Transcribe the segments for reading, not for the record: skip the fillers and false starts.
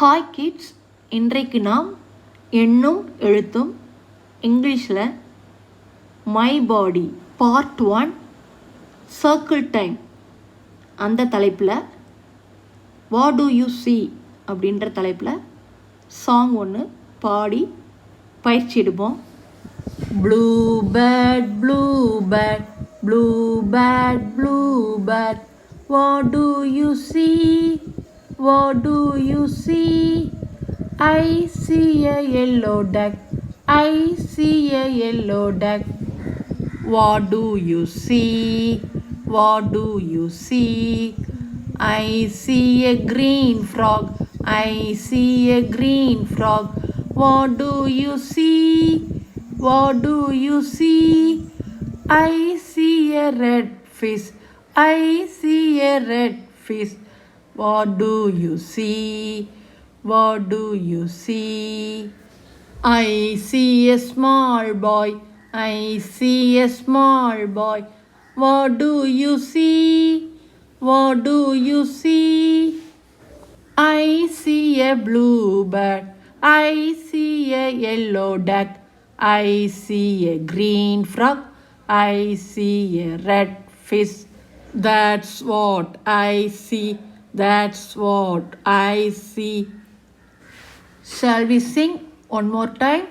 Hi kids, இன்றைக்கு நாம் எண்ணும் எழுத்தும் இங்கிலீஷில் my body part 1 circle time அந்த தலைப்பில் வாட் டு யூ see அப்படின்ற தலைப்பில் சாங் ஒன்று பாடி பயிற்சி எடுப்போம். Blue bird blue bird blue bird blue bird what do you see? What do you see? I see a yellow duck. I see a yellow duck. What do you see? What do you see? I see a green frog. I see a green frog. What do you see? What do you see? I see a red fish. I see a red fish. What do you see? What do you see? I see a small boy. I see a small boy. What do you see? What do you see? I see a blue bird. I see a yellow duck. I see a green frog. I see a red fish. That's what I see. That's what I see. Shall we sing one more time?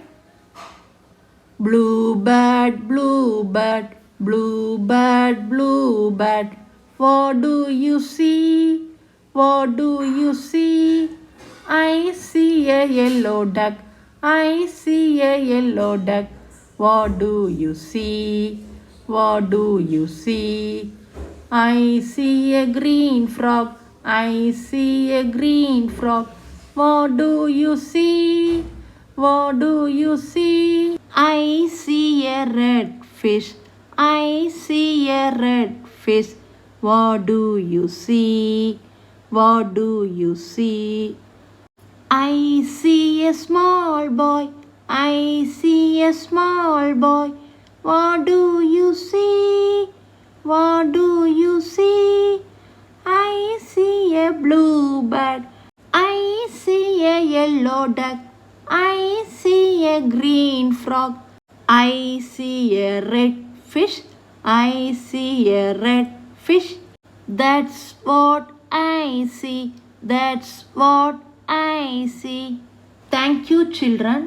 Blue bird, blue bird, blue bird, blue bird. What do you see? What do you see? I see a yellow duck. I see a yellow duck. What do you see? What do you see? I see a green frog. I see a green frog. What do you see? What do you see? I see a red fish. I see a red fish. What do you see? What do you see? I see a small boy. I see a small boy. What do you see? What do you see? I see a blue bird. I see a yellow duck. I see a green frog. I see a red fish. I see a red fish. That's what I see. That's what I see. Thank you, children.